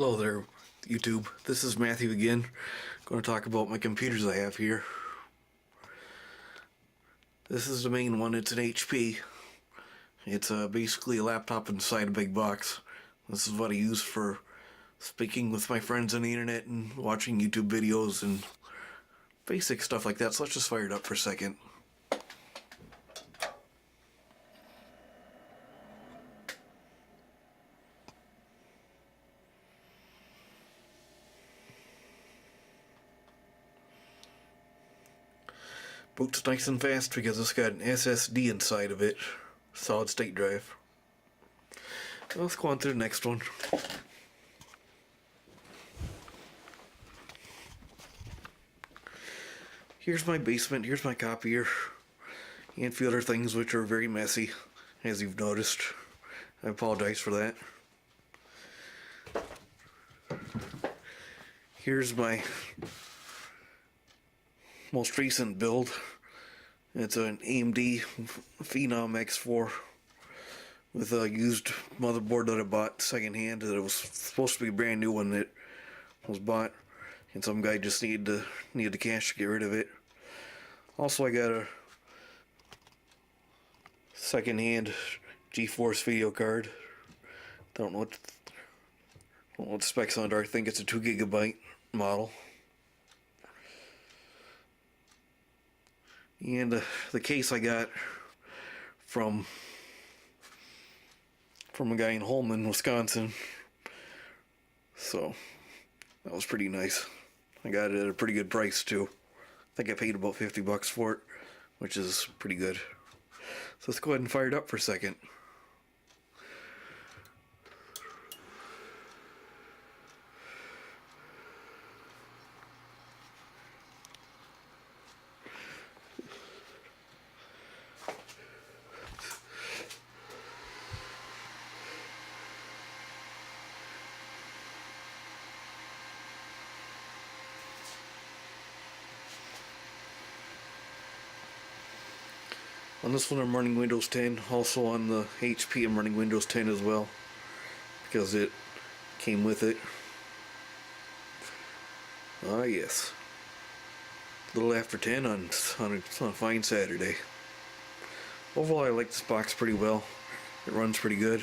Hello there, YouTube. This is Matthew again. Going to talk about my computers I have here. This is the main one. It's an HP. It's basically a laptop inside a big box. This is what I use for speaking with my friends on the internet and watching YouTube videos and basic stuff like that. So let's just fire it up for a second. Boots nice and fast because it's got an SSD inside of it, solid state drive. Let's go on to the next one. Here's my basement, here's my copier, and a few other things which are very messy, as you've noticed. I apologize for that. Here's my most recent build. It's an AMD Phenom X4 with a used motherboard that I bought secondhand. That it was supposed to be a brand new one that was bought, and some guy just needed the cash to get rid of it. Also, I got a secondhand GeForce video card. Don't know what the specs on it are. I think it's a 2 GB model. And the case I got from a guy in Holman, Wisconsin. So that was pretty nice. I got it at a pretty good price too. I think I paid about $50 for it, which is pretty good. So let's go ahead and fire it up for a second. On this one I'm running Windows 10, also on the HP I'm running Windows 10 as well, because it came with it. Ah yes. A little after 10 on a fine Saturday. Overall I like this box pretty well. It runs pretty good.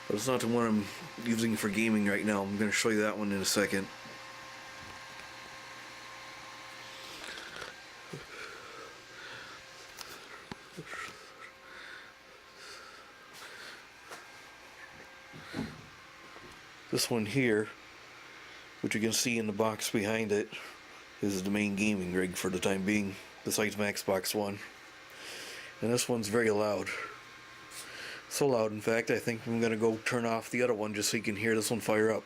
But it's not the one I'm using for gaming right now. I'm going to show you that one in a second. This one here, which you can see in the box behind it, is the main gaming rig for the time being, besides my Xbox One. And this one's very loud. So loud, in fact, I think I'm going to go turn off the other one just so you can hear this one fire up.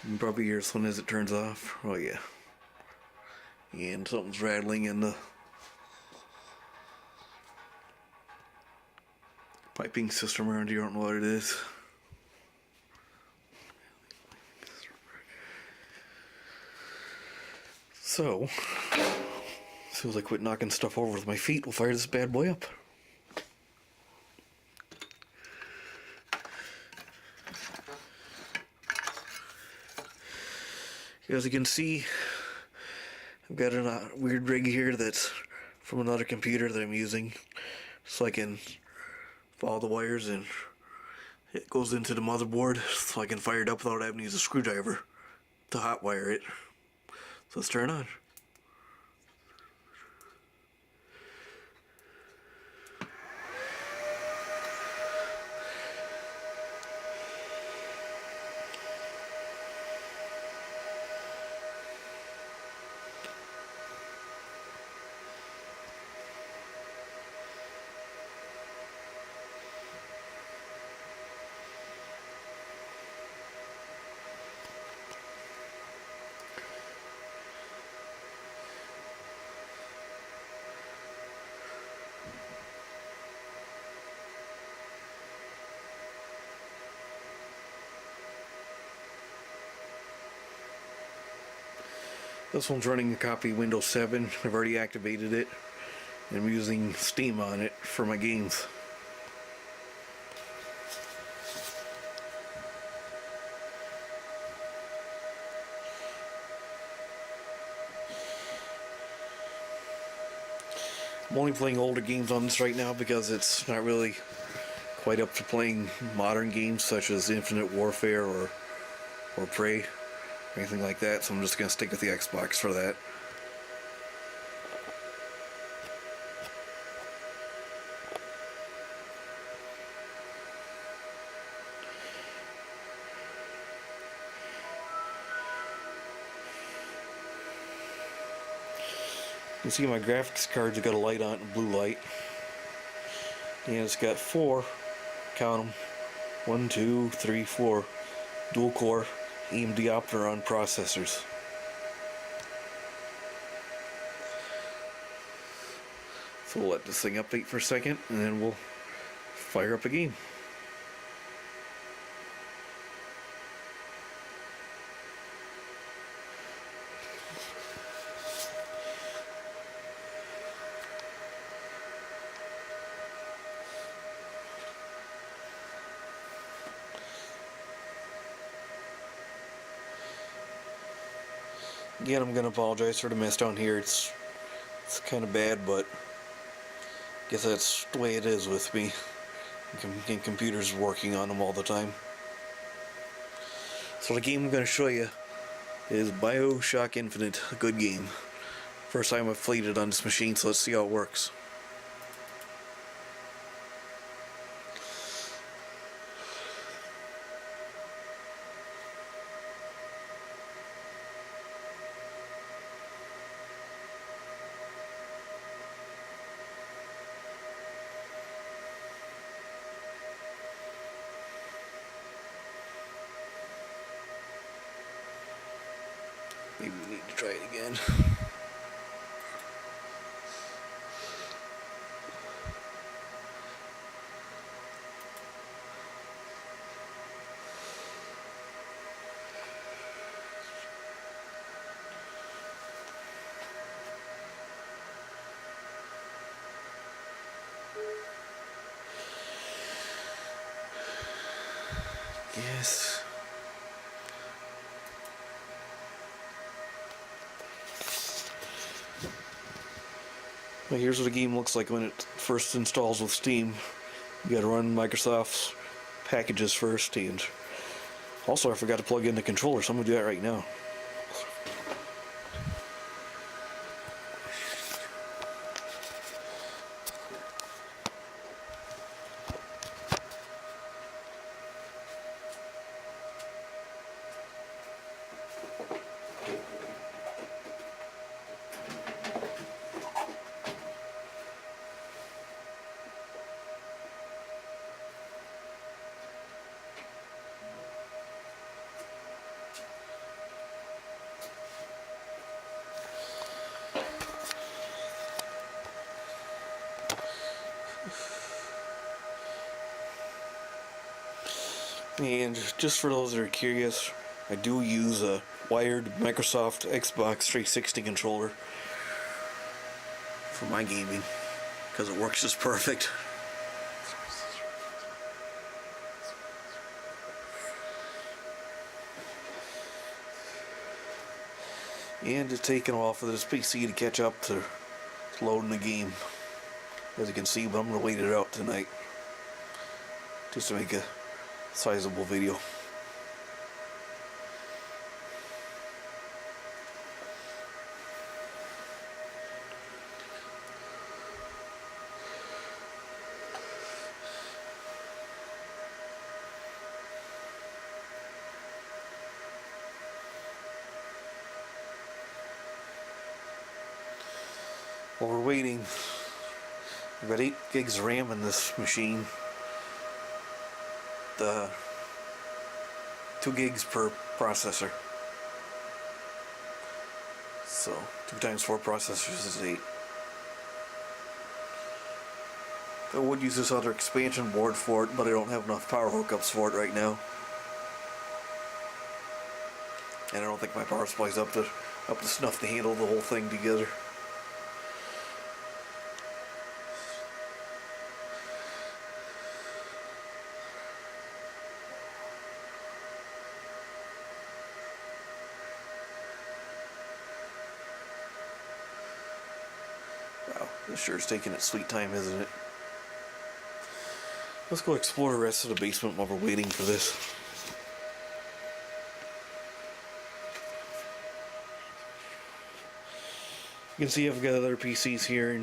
You can probably hear this one as it turns off. Oh yeah. And something's rattling in the piping system around here. I don't know what it is. So, as soon as I quit knocking stuff over with my feet, we'll fire this bad boy up. As you can see, I've got a weird rig here that's from another computer that I'm using, so I can follow the wires and it goes into the motherboard, so I can fire it up without having to use a screwdriver to hotwire it. So let's turn it on. This one's running a copy of Windows 7. I've already activated it. I'm using Steam on it for my games. I'm only playing older games on this right now because it's not really quite up to playing modern games such as Infinite Warfare or Prey or anything like that, so I'm just going to stick with the Xbox for that. You can see my graphics card's got a light on it, a blue light. And it's got 4, count them, 1, 2, 3, 4 dual core AMD Opteron processors. So we'll let this thing update for a second and then we'll fire up a game. Again, I'm going to apologize for the mess down here. It's kind of bad, but I guess that's the way it is with me. And computers working on them all the time. So the game I'm going to show you is BioShock Infinite, a good game. First time I've played it on this machine, so let's see how it works. Maybe we need to try it again. Yes. Well, here's what the game looks like when it first installs with Steam. You gotta run Microsoft's packages first, and also I forgot to plug in the controller, so I'm gonna do that right now. And just for those that are curious, I do use a wired Microsoft Xbox 360 controller for my gaming because it works just perfect. And it's taken a while for this PC to catch up to loading the game, as you can see, but I'm going to wait it out tonight just to make a sizable video. While we're waiting, I've got 8 gigs of RAM in this machine. The 2 gigs per processor. So 2 times 4 processors is 8. I would use this other expansion board for it, but I don't have enough power hookups for it right now. And I don't think my power supply's up to up to snuff to handle the whole thing together. Wow, this sure is taking its sweet time, isn't it? Let's go explore the rest of the basement while we're waiting for this. You can see I've got other PCs here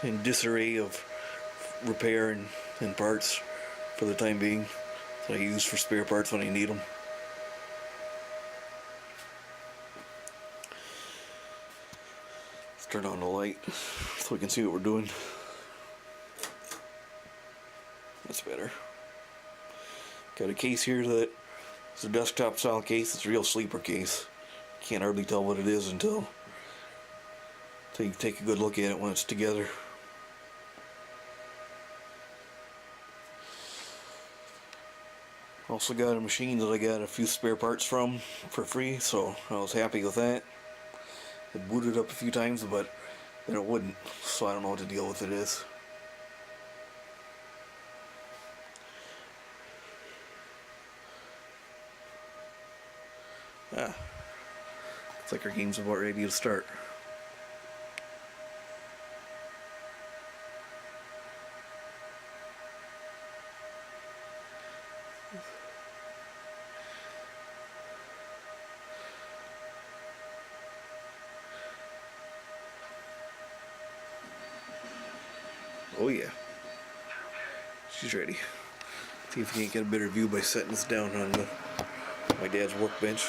in disarray of repair and parts for the time being that I use for spare parts when I need them. Let's turn on the light so we can see what we're doing. That's better. Got a case here that is a desktop style case. It's a real sleeper case. Can't hardly tell what it is until you take a good look at it when it's together. Also got a machine that I got a few spare parts from for free, so I was happy with that. It booted up a few times, but then it wouldn't, so I don't know what the deal with it is. Looks like our game's about ready to start. Oh yeah, she's ready. See if we can't get a better view by setting this down on my dad's workbench.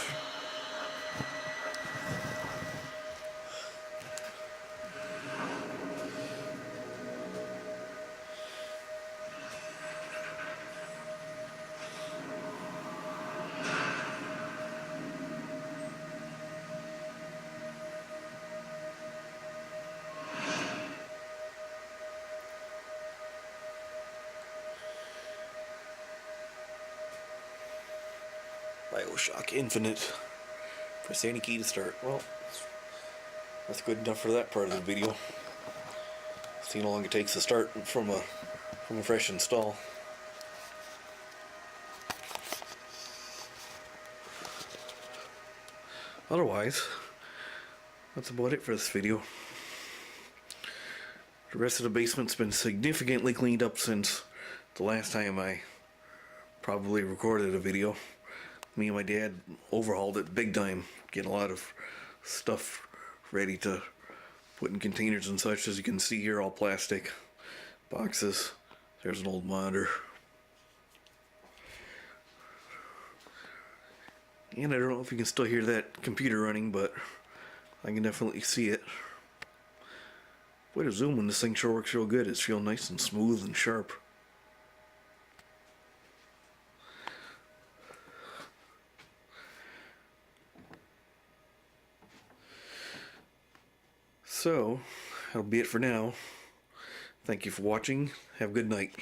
BioShock Infinite. Press any key to start. Well, that's good enough for that part of the video. See how long it takes to start from a fresh install. Otherwise, that's about it for this video. The rest of the basement's been significantly cleaned up since the last time I probably recorded a video. Me and my dad overhauled it big time, getting a lot of stuff ready to put in containers and such. As you can see here, all plastic boxes. There's an old monitor. And I don't know if you can still hear that computer running, but I can definitely see it. Way to zoom when this thing sure works real good. It's real nice and smooth and sharp. So, that'll be it for now. Thank you for watching. Have a good night.